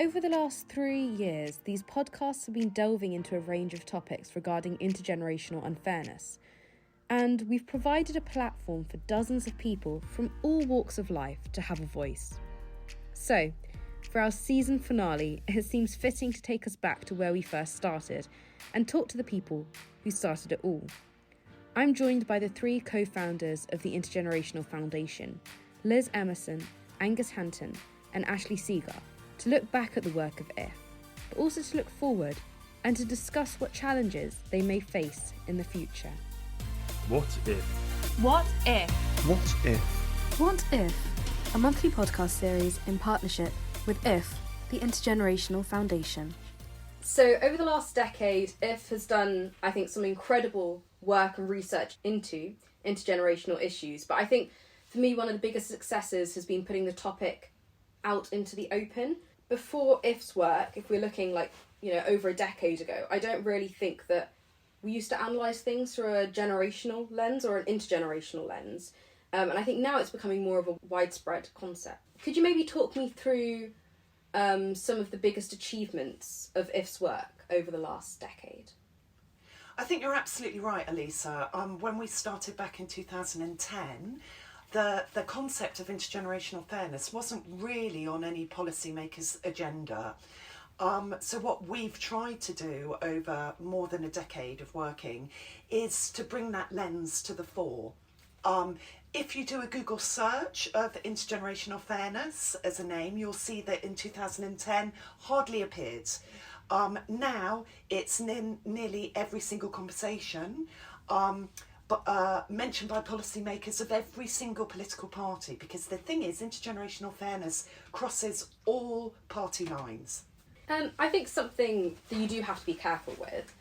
Over the last 3 years, these podcasts have been delving into a range of topics regarding intergenerational unfairness. And we've provided a platform for dozens of people from all walks of life to have a voice. So, for our season finale, it seems fitting to take us back to where we first started and talk to the people who started it all. I'm joined by the 3 co-founders of the Intergenerational Foundation, Liz Emerson, Angus Hanton, and Ashley Seeger, to look back at the work of IF, but also to look forward and to discuss what challenges they may face in the future. What if? What if? What if? What If? A monthly podcast series in partnership with IF, the Intergenerational Foundation. So over the last decade, IF has done, I think, some incredible work and research into intergenerational issues. But I think, for me, one of the biggest successes has been putting the topic out into the open. Before IF's work, if we're looking over a decade ago, I don't really think that we used to analyse things through a generational lens or an intergenerational lens. And I think now it's becoming more of a widespread concept. Could you maybe talk me through some of the biggest achievements of IF's work over the last decade? I think you're absolutely right, Elisa. When we started back in 2010, the concept of intergenerational fairness wasn't really on any policymaker's agenda. So what we've tried to do over more than a decade of working is to bring that lens to the fore. If you do a Google search of intergenerational fairness as a name, you'll see that in 2010 hardly appeared. Now it's nearly every single conversation, mentioned by policymakers of every single political party, because the thing is, intergenerational fairness crosses all party lines. I think something that you do have to be careful with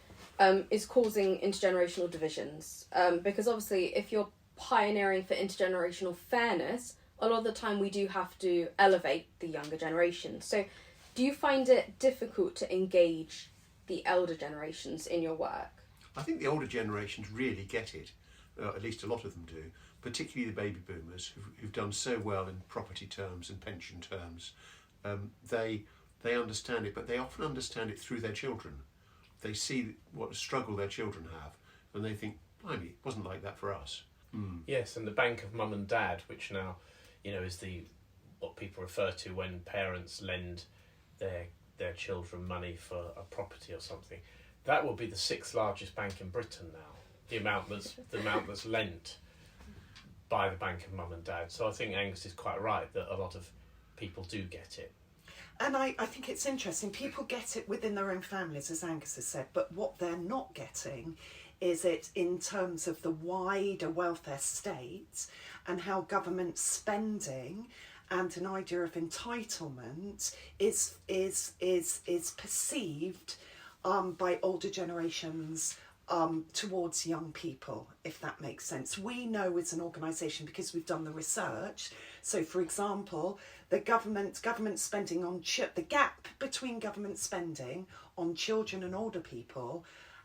is causing intergenerational divisions, because obviously if you're pioneering for intergenerational fairness, a lot of the time we do have to elevate the younger generation. So do you find it difficult to engage the elder generations in your work? I think the older generations really get it, at least a lot of them do, particularly the baby boomers who've done so well in property terms and pension terms. They understand it, but they often understand it through their children. They see what a struggle their children have, and they think, blimey, it wasn't like that for us. Yes, and the bank of mum and dad, which now, is what people refer to when parents lend their children money for a property or something. That will be the 6th largest bank in Britain now. The amount that's lent by the bank of mum and dad. So I think Angus is quite right that a lot of people do get it. And I think it's interesting, people get it within their own families, as Angus has said, but what they're not getting is it in terms of the wider welfare state and how government spending and an idea of entitlement is perceived by older generations towards young people, if that makes sense. We know as an organisation, because we've done the research, so for example, the government spending on the gap between government spending on children and older people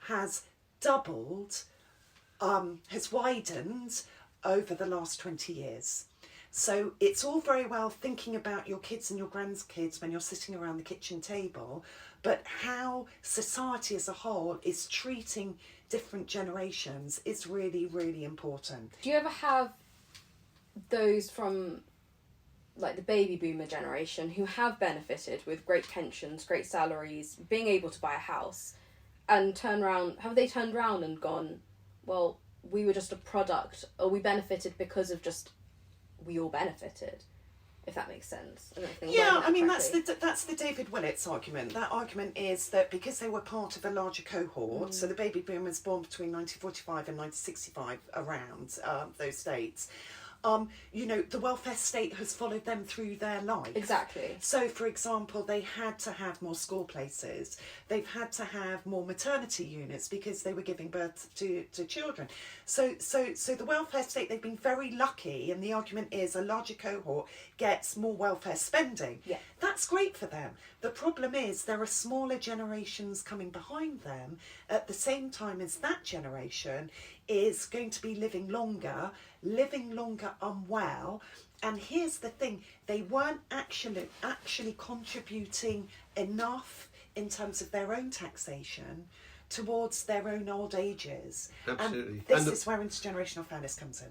has doubled, has widened over the last 20 years. So it's all very well thinking about your kids and your grandkids when you're sitting around the kitchen table, but how society as a whole is treating different generations is really, really important. Do you ever have those from the baby boomer generation who have benefited with great pensions, great salaries, being able to buy a house, and have they turned around and gone, well, we were just a product, or we benefited because of just, we all benefited, if that makes sense? That's the David Willett's argument. That argument is that because they were part of a larger cohort, so the baby boomers born between 1945 and 1965, around those dates, the welfare state has followed them through their life. Exactly. So, for example, they had to have more school places. They've had to have more maternity units because they were giving birth to children. So the welfare state, they've been very lucky, and the argument is a larger cohort gets more welfare spending. Yeah. That's great for them. The problem is there are smaller generations coming behind them at the same time as that generation is going to be living longer unwell. And here's the thing, they weren't actually contributing enough in terms of their own taxation towards their own old ages. Absolutely. And this is where intergenerational fairness comes in.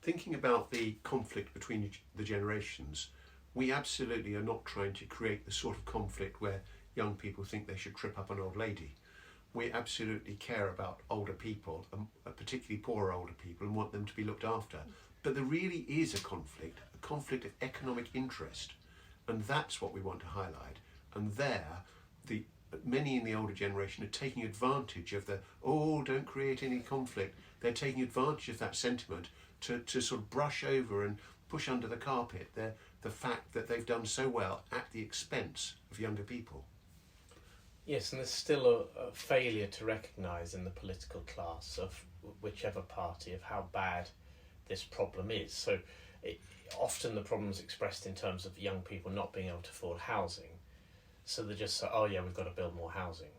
Thinking about the conflict between the generations, we absolutely are not trying to create the sort of conflict where young people think they should trip up an old lady. We absolutely care about older people, particularly poorer older people, and want them to be looked after. But there really is a conflict of economic interest, and that's what we want to highlight. And many in the older generation are taking advantage of don't create any conflict. They're taking advantage of that sentiment to sort of brush over and push under the carpet the fact that they've done so well at the expense of younger people. Yes, and there's still a failure to recognise in the political class of whichever party of how bad this problem is. So often the problem is expressed in terms of young people not being able to afford housing. So they just say, oh yeah, we've got to build more housing.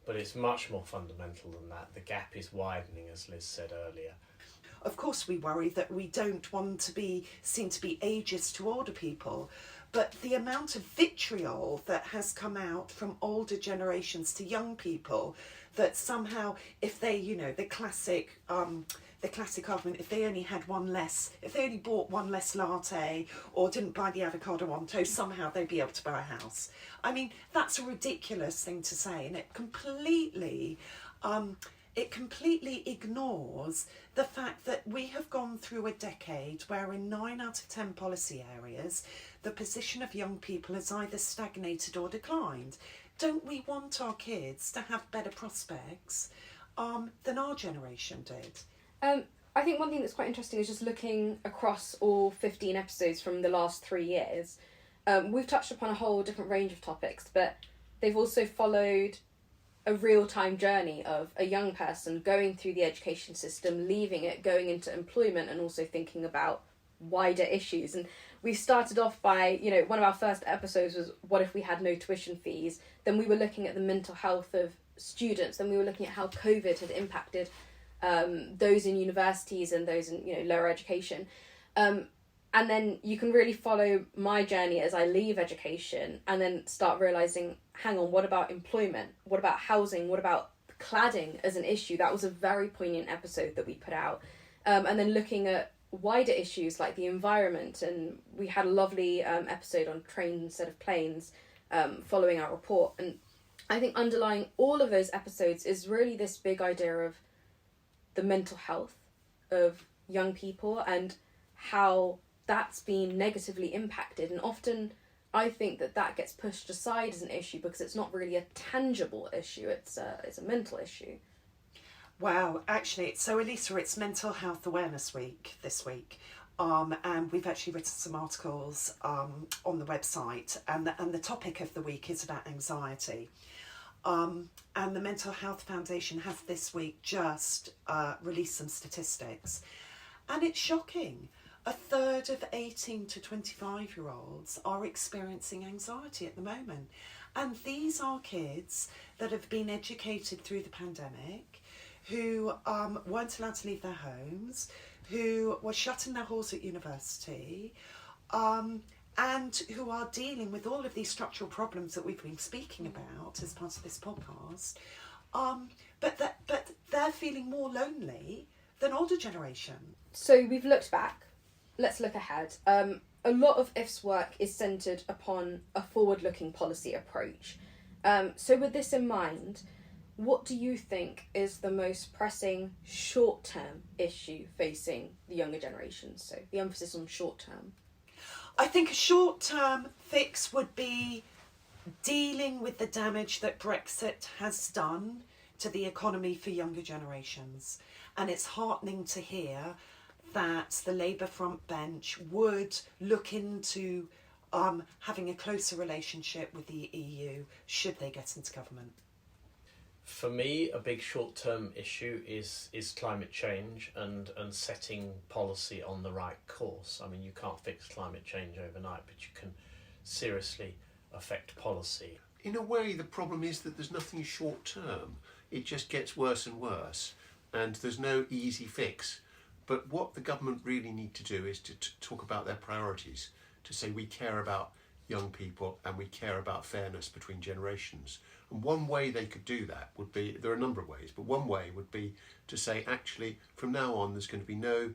But it's much more fundamental than that. The gap is widening, as Liz said earlier. Of course we worry that we don't want to be seen to be ageist to older people, but the amount of vitriol that has come out from older generations to young people, that somehow if they, the classic argument, if they only bought one less latte or didn't buy the avocado on toast, somehow they'd be able to buy a house. I mean, that's a ridiculous thing to say, and it completely ignores the fact that we have gone through a decade where in 9 out of 10 policy areas, the position of young people has either stagnated or declined. Don't we want our kids to have better prospects than our generation did? I think one thing that's quite interesting is just looking across all 15 episodes from the last 3 years. We've touched upon a whole different range of topics, but they've also followed a real-time journey of a young person going through the education system, leaving it, going into employment, and also thinking about wider issues. And we started off by, one of our first episodes was what if we had no tuition fees? Then we were looking at the mental health of students. Then we were looking at how COVID had impacted those in universities and those in lower education. And then you can really follow my journey as I leave education and then start realising, hang on, what about employment? What about housing? What about cladding as an issue? That was a very poignant episode that we put out. And then looking at wider issues like the environment. And we had a lovely episode on trains instead of planes following our report. And I think underlying all of those episodes is really this big idea of the mental health of young people and how that's been negatively impacted. And often I think that gets pushed aside as an issue because it's not really a tangible issue, it's a mental issue. Wow, actually, so Elisa, it's Mental Health Awareness Week this week. And we've actually written some articles on the website, and the topic of the week is about anxiety. And the Mental Health Foundation has this week just released some statistics, and it's shocking. A third of 18 to 25-year-olds are experiencing anxiety at the moment. And these are kids that have been educated through the pandemic, who weren't allowed to leave their homes, who were shut in their halls at university, and who are dealing with all of these structural problems that we've been speaking about as part of this podcast. But they're feeling more lonely than older generation. So we've looked back. Let's look ahead. A lot of IF's work is centred upon a forward-looking policy approach. So with this in mind, what do you think is the most pressing short-term issue facing the younger generations? So the emphasis on short-term. I think a short-term fix would be dealing with the damage that Brexit has done to the economy for younger generations. And it's heartening to hear that the Labour front bench would look into having a closer relationship with the EU should they get into government. For me, a big short-term issue is climate change and setting policy on the right course. I mean, you can't fix climate change overnight, but you can seriously affect policy. In a way, the problem is that there's nothing short-term. It just gets worse and worse. and there's no easy fix. But what the government really need to do is to talk about their priorities, to say we care about young people and we care about fairness between generations. And one way they could do that would be, there are a number of ways, but one way would be to say, actually, from now on, there's going to be no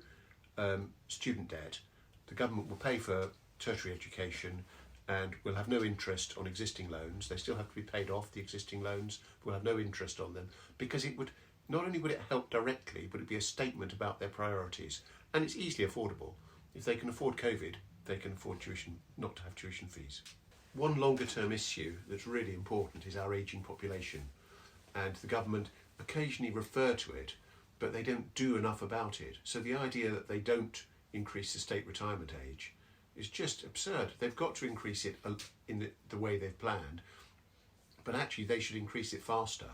student debt. The government will pay for tertiary education and we'll have no interest on existing loans. They still have to be paid off, the existing loans, but we'll have no interest on them, because it would, not only would it help directly, but it'd be a statement about their priorities. And it's easily affordable. If they can afford COVID, they can afford not to have tuition fees. One longer term issue that's really important is our ageing population. And the government occasionally refer to it, but they don't do enough about it. So the idea that they don't increase the state retirement age is just absurd. They've got to increase it in the way they've planned, but actually they should increase it faster.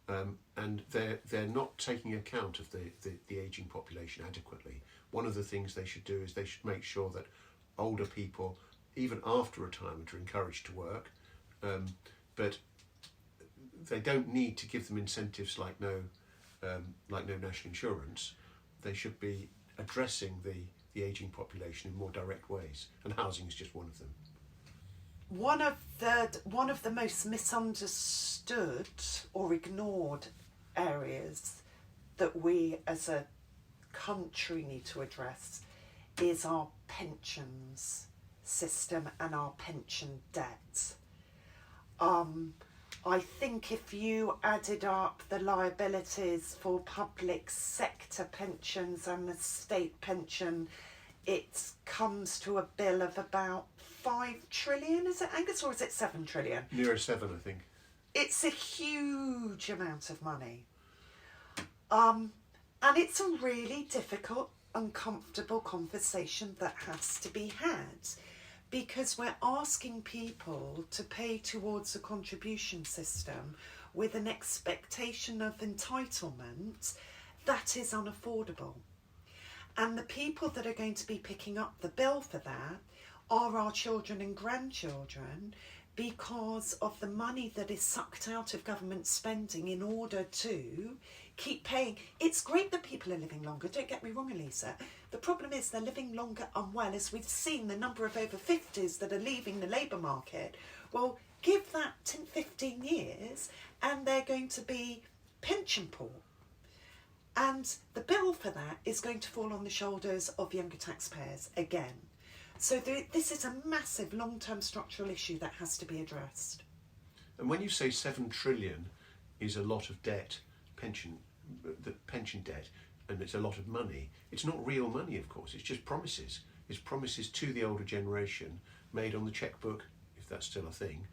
And they're not taking account of the ageing population adequately. One of the things they should do is they should make sure that older people, even after retirement, are encouraged to work, but they don't need to give them incentives like no national insurance. They should be addressing the ageing population in more direct ways, and housing is just one of them. One of the most misunderstood or ignored areas that we as a country need to address is our pensions system and our pension debt. I think if you added up the liabilities for public sector pensions and the state pension, it comes to a bill of about 5 trillion, is it, Angus, or is it 7 trillion? Nearer 7, I think. It's a huge amount of money. And it's a really difficult, uncomfortable conversation that has to be had, because we're asking people to pay towards a contribution system with an expectation of entitlement that is unaffordable. And the people that are going to be picking up the bill for that are our children and grandchildren, because of the money that is sucked out of government spending in order to keep paying. It's great that people are living longer, don't get me wrong, Elisa. The problem is they're living longer unwell, as we've seen the number of over 50s that are leaving the labour market. Well, give that 10, 15 years and they're going to be pension poor. And the bill for that is going to fall on the shoulders of younger taxpayers again. So this is a massive long-term structural issue that has to be addressed. And when you say 7 trillion is a lot of debt, pension debt, and it's a lot of money, it's not real money, of course. It's just promises. It's promises to the older generation made on the chequebook, if that's still a thing,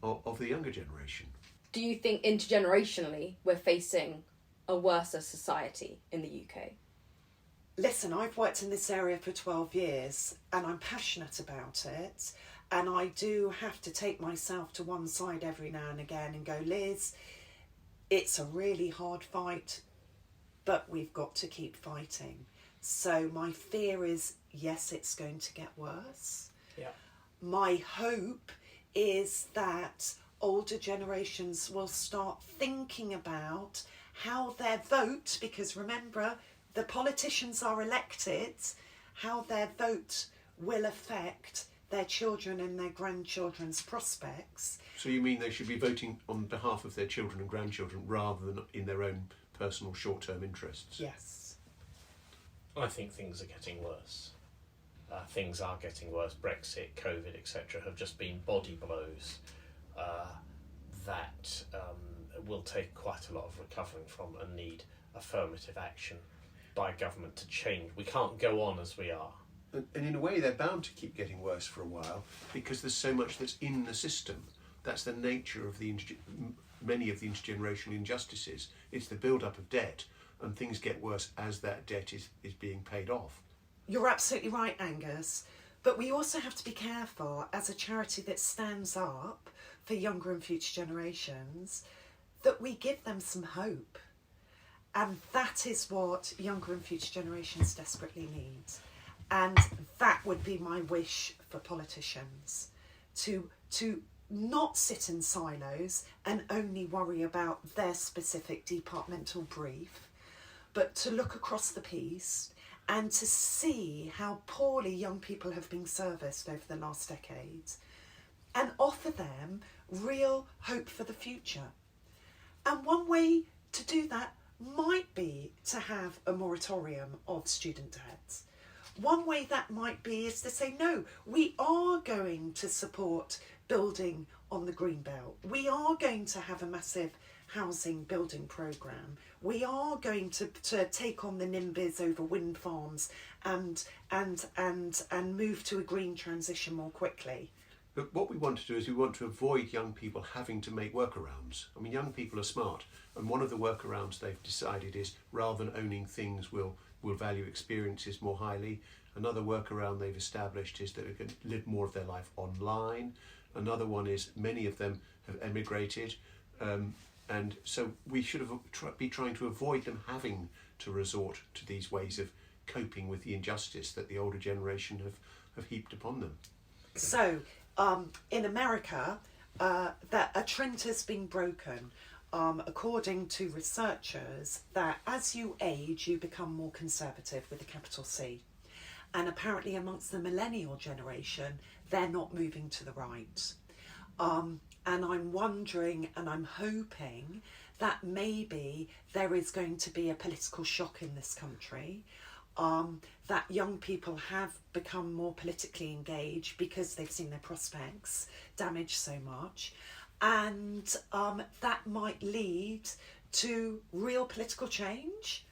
of the younger generation. Do you think intergenerationally we're facing a worse society in the UK? Listen, I've worked in this area for 12 years and I'm passionate about it, and I do have to take myself to one side every now and again and go, Liz, it's a really hard fight, but we've got to keep fighting. So my fear is, yes, it's going to get worse. Yeah. My hope is that older generations will start thinking about how their vote, because remember, the politicians are elected, how their vote will affect their children and their grandchildren's prospects. So you mean they should be voting on behalf of their children and grandchildren rather than in their own personal short-term interests? Yes. I think things are getting worse. Things are getting worse. Brexit, COVID, etc. have just been body blows that will take quite a lot of recovering from and need affirmative action by government to change. We can't go on as we are. And in a way they're bound to keep getting worse for a while because there's so much that's in the system. That's the nature of many of the intergenerational injustices. It's the build-up of debt, and things get worse as that debt is being paid off. You're absolutely right, Angus. But we also have to be careful, as a charity that stands up for younger and future generations, that we give them some hope. And that is what younger and future generations desperately need. And that would be my wish for politicians, to not sit in silos and only worry about their specific departmental brief, but to look across the piece and to see how poorly young people have been serviced over the last decades and offer them real hope for the future. And one way to do that might be to have a moratorium of student debts. One way that might be is to say, no, we are going to support building on the green belt. We are going to have a massive housing building programme. We are going to take on the NIMBYs over wind farms and move to a green transition more quickly. But what we want to do is we want to avoid young people having to make workarounds. I mean, young people are smart, and one of the workarounds they've decided is rather than owning things, we'll value experiences more highly. Another workaround they've established is that they can live more of their life online. Another one is many of them have emigrated, and so we should be trying to avoid them having to resort to these ways of coping with the injustice that the older generation have heaped upon them. So, in America, that a trend has been broken, according to researchers, that as you age, you become more conservative with a capital C. And apparently amongst the millennial generation, they're not moving to the right. And I'm wondering and I'm hoping that maybe there is going to be a political shock in this country, that young people have become more politically engaged because they've seen their prospects damaged so much, and that might lead to real political change.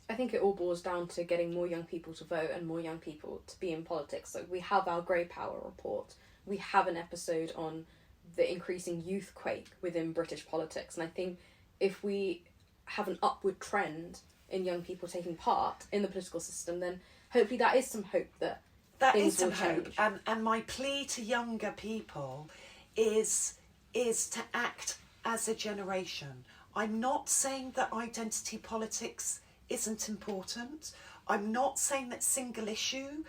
I think it all boils down to getting more young people to vote and more young people to be in politics. So we have our Grey Power report. We have an episode on the increasing youth quake within British politics. And I think if we have an upward trend in young people taking part in the political system, then hopefully that is some hope that things will change. And my plea to younger people is to act as a generation. I'm not saying that identity politics isn't important. I'm not saying that single issue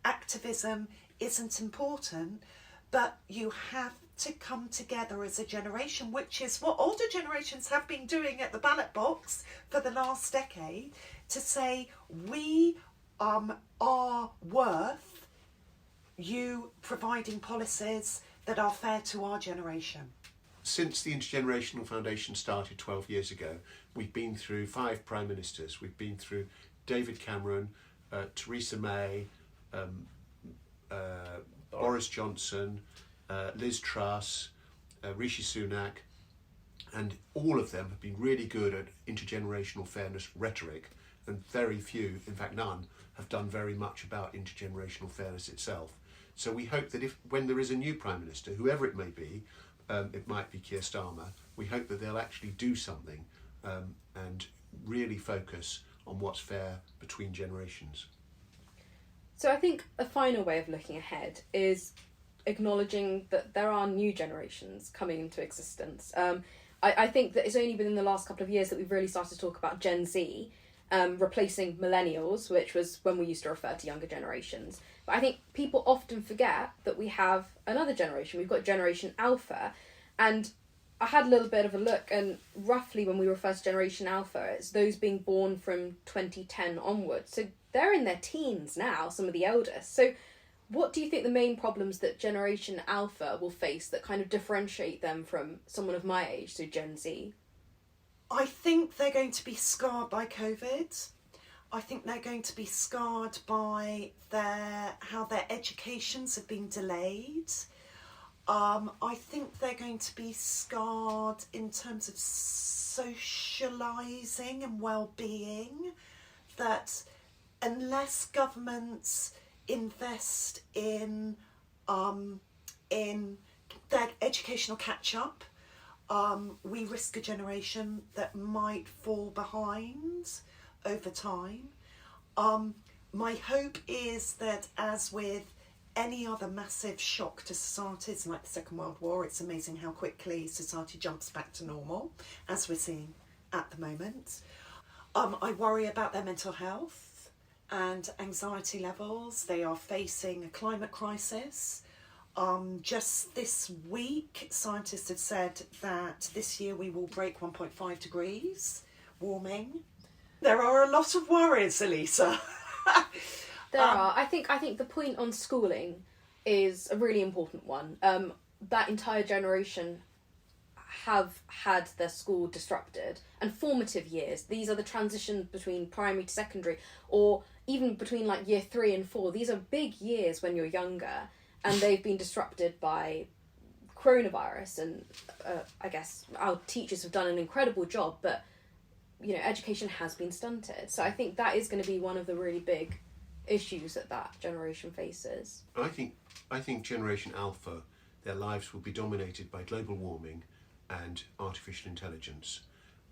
activism isn't important, but you have to come together as a generation, which is what older generations have been doing at the ballot box for the last decade, to say we are worth you providing policies that are fair to our generation. Since the Intergenerational Foundation started 12 years ago, we've been through 5 Prime Ministers. We've been through David Cameron, Theresa May, Boris Johnson, Liz Truss, Rishi Sunak, and all of them have been really good at intergenerational fairness rhetoric, and very few, in fact none, have done very much about intergenerational fairness itself. So we hope that when there is a new Prime Minister, whoever it may be, it might be Keir Starmer, we hope that they'll actually do something and really focus on what's fair between generations. So I think a final way of looking ahead is acknowledging that there are new generations coming into existence. I think that it's only been in the last couple of years that we've really started to talk about Gen Z replacing millennials, which was when we used to refer to younger generations. But I think people often forget that we have another generation. We've got Generation Alpha, and I had a little bit of a look, and roughly when we refer to Generation Alpha, it's those being born from 2010 onwards. So they're in their teens now, some of the eldest. So what do you think the main problems that Generation Alpha will face that kind of differentiate them from someone of my age, so Gen Z? I think they're going to be scarred by COVID. I think they're going to be scarred by how their educations have been delayed. I think they're going to be scarred in terms of socialising and well-being, that unless governments invest in their educational catch-up, we risk a generation that might fall behind over time. My hope is that, as with any other massive shock to societies like the Second World War, it's amazing how quickly society jumps back to normal, as we're seeing at the moment. I worry about their mental health and anxiety levels. They are facing a climate crisis. Just this week, scientists have said that this year we will break 1.5 degrees warming. There are a lot of worries, Elisa. There are. I think the point on schooling is a really important one. That entire generation have had their school disrupted, and formative years, these are the transitions between primary to secondary, or even between like year 3 and 4. These are big years when you're younger, and they've been disrupted by coronavirus, and I guess our teachers have done an incredible job, but you know, education has been stunted. So I think that is going to be one of the really big issues that generation faces. I think Generation Alpha, their lives will be dominated by global warming and artificial intelligence,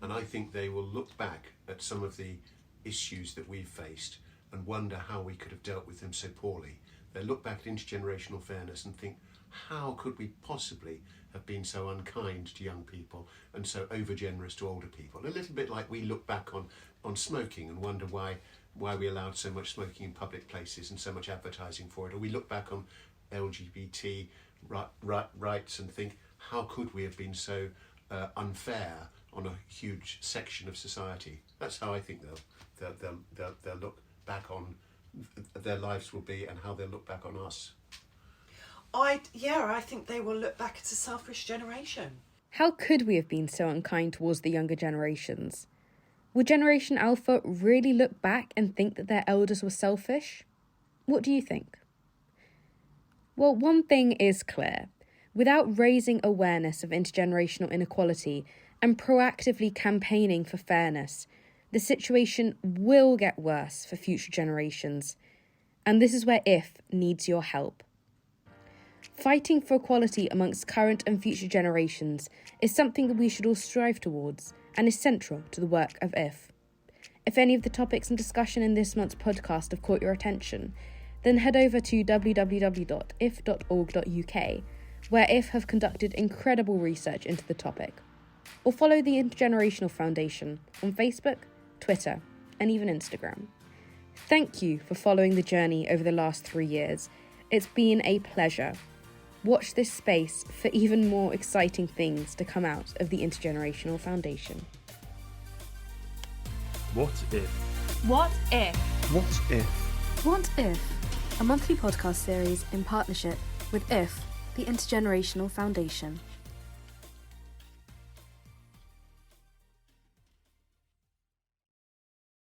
and I think they will look back at some of the issues that we've faced and wonder how we could have dealt with them so poorly. They look back at intergenerational fairness and think, how could we possibly have been so unkind to young people and so over-generous to older people? A little bit like we look back on smoking and wonder why we allowed so much smoking in public places and so much advertising for it. Or we look back on LGBT rights and think, how could we have been so unfair on a huge section of society? That's how I think they'll look back on their lives will be, and how they'll look back on us. I think they will look back at a selfish generation. How could we have been so unkind towards the younger generations? Will Generation Alpha really look back and think that their elders were selfish? What do you think? Well, one thing is clear. Without raising awareness of intergenerational inequality and proactively campaigning for fairness, the situation will get worse for future generations. And this is where IF needs your help. Fighting for equality amongst current and future generations is something that we should all strive towards and is central to the work of IF. If any of the topics and discussion in this month's podcast have caught your attention, then head over to www.if.org.uk, where IF have conducted incredible research into the topic, or follow the Intergenerational Foundation on Facebook, Twitter, and even Instagram. Thank you for following the journey over the last 3 years. It's been a pleasure. Watch this space for even more exciting things to come out of the Intergenerational Foundation. What if? What if? What if? What if? A monthly podcast series in partnership with IF, the Intergenerational Foundation.